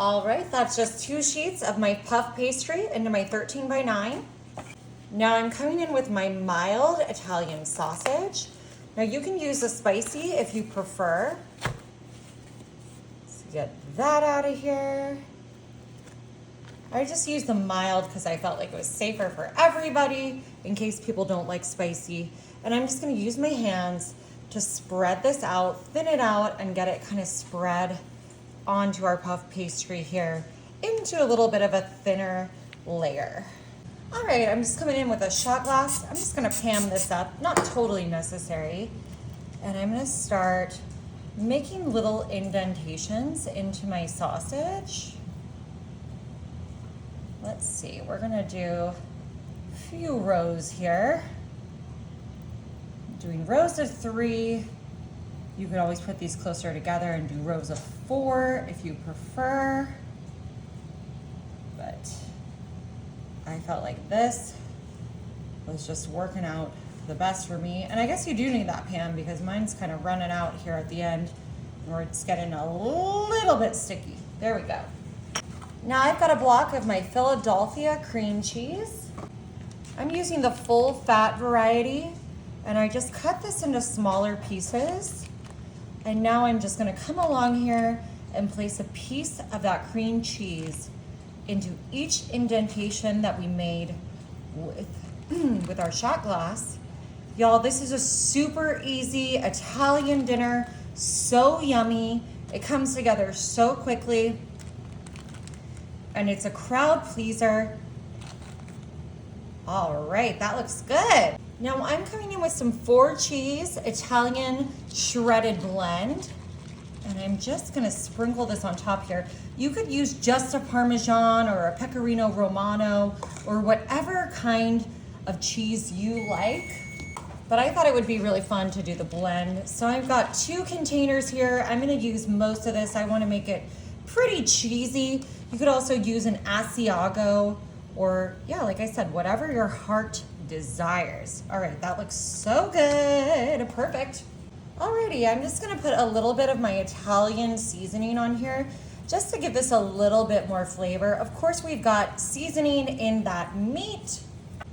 All right, that's just 2 sheets of my puff pastry into my 13 by 9. Now I'm coming in with my mild Italian sausage. Now you can use the spicy if you prefer. Let's get that out of here. I just used the mild because I felt like it was safer for everybody in case people don't like spicy. And I'm just gonna use my hands to spread this out, thin it out, and get it kind of spread onto our puff pastry here into a little bit of a thinner layer. All right, I'm just coming in with a shot glass. I'm just gonna pan this up, not totally necessary. And I'm gonna start making little indentations into my sausage. Let's see, we're gonna do a few rows here. Doing rows of 3. You could always put these closer together and do rows of 4 if you prefer. But I felt like this was just working out the best for me. And I guess you do need that pan because mine's kind of running out here at the end or it's getting a little bit sticky. There we go. Now I've got a block of my Philadelphia cream cheese. I'm using the full fat variety and I just cut this into smaller pieces. And now I'm just gonna come along here and place a piece of that cream cheese into each indentation that we made with our shot glass. Y'all, this is a super easy Italian dinner, so yummy. It comes together so quickly, and it's a crowd pleaser. All right, that looks good. Now I'm coming in with some 4 cheese Italian shredded blend, and I'm just gonna sprinkle this on top here. You could use just a Parmesan or a Pecorino Romano or whatever kind of cheese you like, but I thought it would be really fun to do the blend. So I've got 2 containers here. I'm gonna use most of this. I wanna make it pretty cheesy. You could also use an Asiago or, yeah, like I said, whatever your heart desires. All right, that looks so good, perfect. Alrighty, I'm just gonna put a little bit of my Italian seasoning on here just to give this a little bit more flavor. Of course, we've got seasoning in that meat,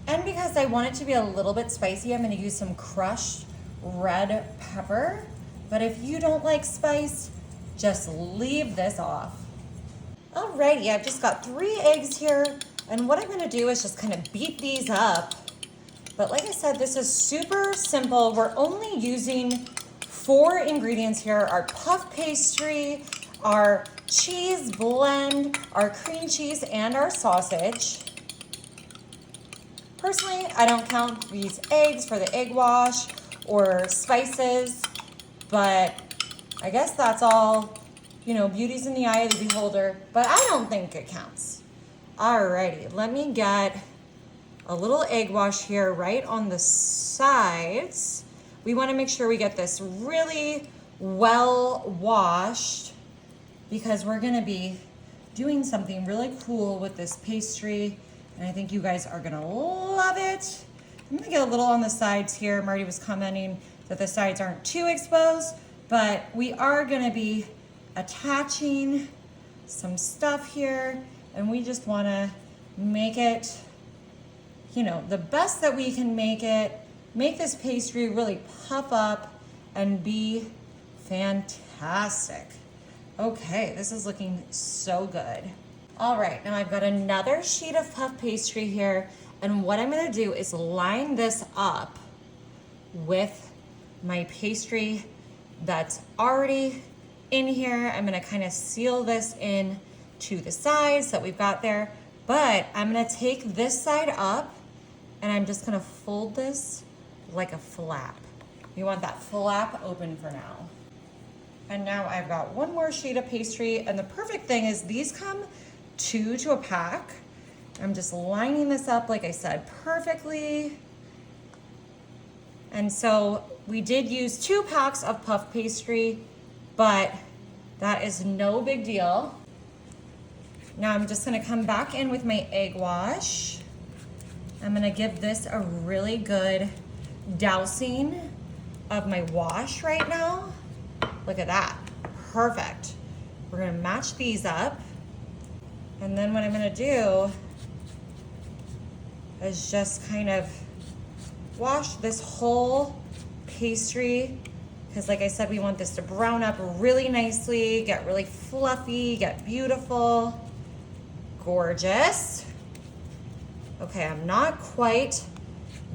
and because I want it to be a little bit spicy, I'm gonna use some crushed red pepper. But if you don't like spice, just leave this off. Alrighty, I've just got 3 eggs here, and what I'm gonna do is just kind of beat these up. But like I said, this is super simple. We're only using 4 ingredients here: our puff pastry, our cheese blend, our cream cheese, and our sausage. Personally, I don't count these eggs for the egg wash or spices, but I guess that's all, you know, beauty's in the eye of the beholder, but I don't think it counts. Alrighty, let me get a little egg wash here right on the sides. We want to make sure we get this really well washed because we're going to be doing something really cool with this pastry, and I think you guys are going to love it. I'm going to get a little on the sides here. Marty was commenting that the sides aren't too exposed, but we are going to be attaching some stuff here, and we just want to make it, you know, the best that we can make it, make this pastry really puff up and be fantastic. Okay, this is looking so good. All right, now I've got another sheet of puff pastry here, and what I'm gonna do is line this up with my pastry that's already in here. I'm gonna kind of seal this in to the sides that we've got there, but I'm gonna take this side up and I'm just gonna fold this like a flap. You want that flap open for now. And now I've got 1 more sheet of pastry, and the perfect thing is these come 2 to a pack. I'm just lining this up, like I said, perfectly. And so we did use 2 packs of puff pastry, but that is no big deal. Now I'm just gonna come back in with my egg wash. I'm gonna give this a really good dousing of my wash right now. Look at that, perfect. We're gonna match these up. And then what I'm gonna do is just kind of wash this whole pastry, because like I said, we want this to brown up really nicely, get really fluffy, get beautiful, gorgeous. Okay, I'm not quite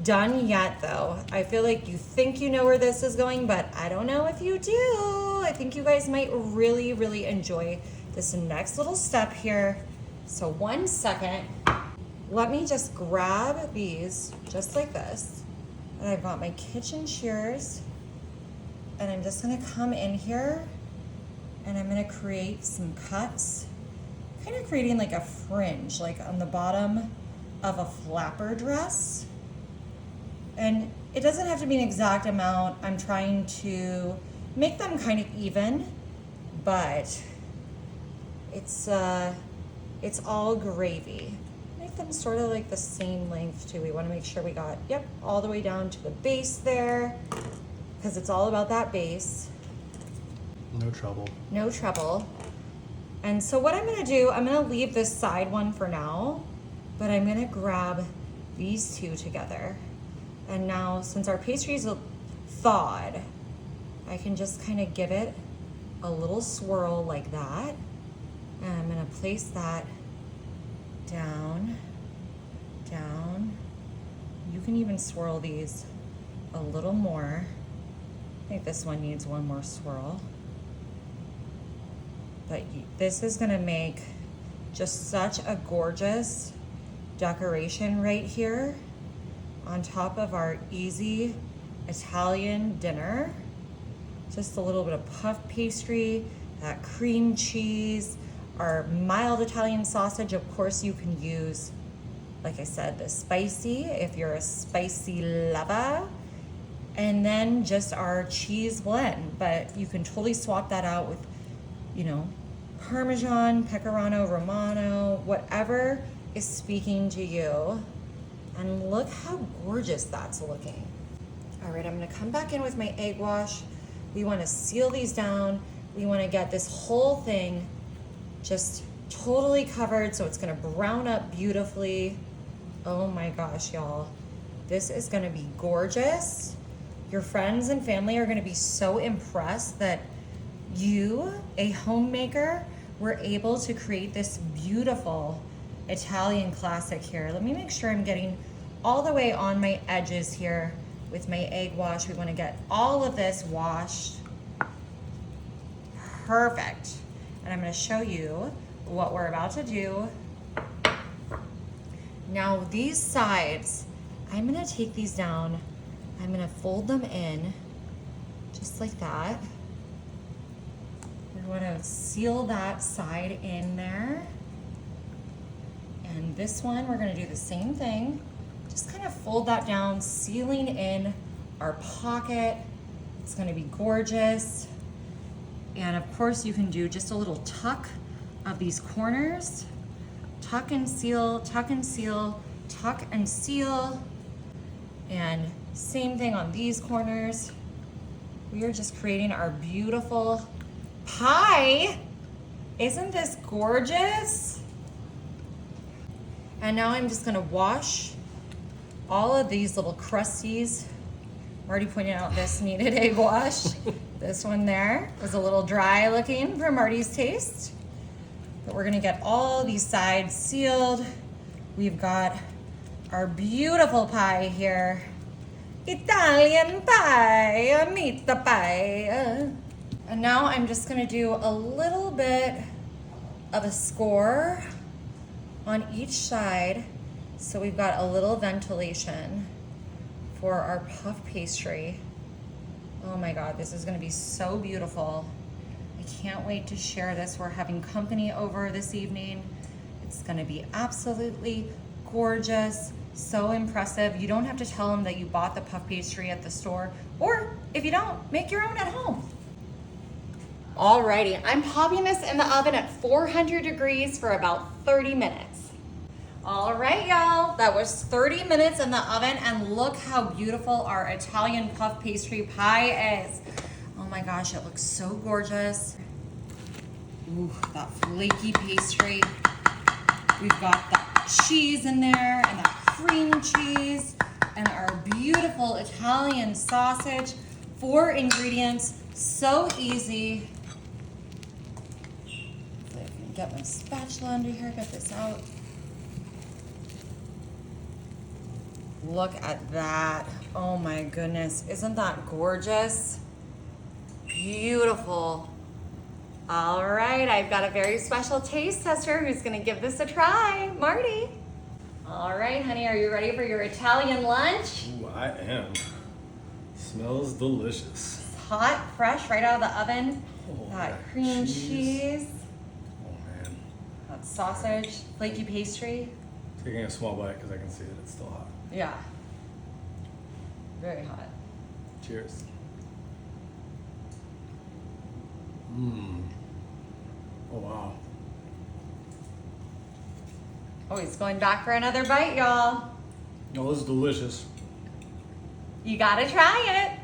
done yet though. I feel like you think you know where this is going, but I don't know if you do. I think you guys might really, really enjoy this next little step here. So 1 second. Let me just grab these just like this. And I've got my kitchen shears. And I'm just gonna come in here and I'm gonna create some cuts, kind of creating like a fringe, like on the bottom of a flapper dress. And it doesn't have to be an exact amount. I'm trying to make them kind of even, but it's all gravy. Make them sort of like the same length too. We want to make sure we got, yep, all the way down to the base there, because it's all about that base. No trouble. No trouble. And so what I'm gonna do, I'm gonna leave this side one for now, but I'm gonna grab these two together. And now, since our pastry's thawed, I can just kind of give it a little swirl like that. And I'm gonna place that down, down. You can even swirl these a little more. I think this one needs one more swirl. But this is gonna make just such a gorgeous decoration right here on top of our easy Italian dinner. Just a little bit of puff pastry, that cream cheese, our mild Italian sausage. Of course, you can use, like I said, the spicy if you're a spicy lover. And then just our cheese blend. But you can totally swap that out with, you know, Parmesan, Pecorino Romano, whatever is speaking to you. And look how gorgeous that's looking. All right, I'm gonna come back in with my egg wash. We wanna seal these down. We wanna get this whole thing just totally covered so it's gonna brown up beautifully. Oh my gosh, y'all. This is gonna be gorgeous. Your friends and family are gonna be so impressed that you, a homemaker, were able to create this beautiful Italian classic here. Let me make sure I'm getting all the way on my edges here with my egg wash. We want to get all of this washed. Perfect. And I'm going to show you what we're about to do. Now these sides, I'm going to take these down. I'm going to fold them in just like that. We want to seal that side in there. And this one, we're gonna do the same thing. Just kind of fold that down, sealing in our pocket. It's gonna be gorgeous. And of course, you can do just a little tuck of these corners. Tuck and seal, tuck and seal, tuck and seal. And same thing on these corners. We are just creating our beautiful pie. Isn't this gorgeous? And now I'm just gonna wash all of these little crusties. I'm already pointing out this needed egg wash. This one there was a little dry looking for Marty's taste. But we're gonna get all these sides sealed. We've got our beautiful pie here. Italian pie, meet the pie. And now I'm just gonna do a little bit of a score on each side, so we've got a little ventilation for our puff pastry. Oh my God, this is gonna be so beautiful. I can't wait to share this. We're having company over this evening. It's gonna be absolutely gorgeous, so impressive. You don't have to tell them that you bought the puff pastry at the store, or if you don't, make your own at home. Alrighty, I'm popping this in the oven at 400 degrees for about 30 minutes. All right, y'all, that was 30 minutes in the oven, and look how beautiful our Italian puff pastry pie is. Oh my gosh, it looks so gorgeous. Ooh, that flaky pastry. We've got that cheese in there and that cream cheese and our beautiful Italian sausage. 4 ingredients, so easy. If I can get my spatula under here, get this out. Look at that. Oh my goodness, isn't that gorgeous? Beautiful. All right, I've got a very special taste tester who's gonna give this a try. Marty. All right, honey, are you ready for your Italian lunch? Ooh, I am. Smells delicious. It's hot, fresh, right out of the oven. Oh, That cream cheese, Oh man. that sausage, flaky pastry. Taking a small bite because I can see that it's still hot. Yeah, very hot. Cheers. Mmm. Oh wow. Oh, he's going back for another bite, y'all. Oh, this is delicious. You gotta try it.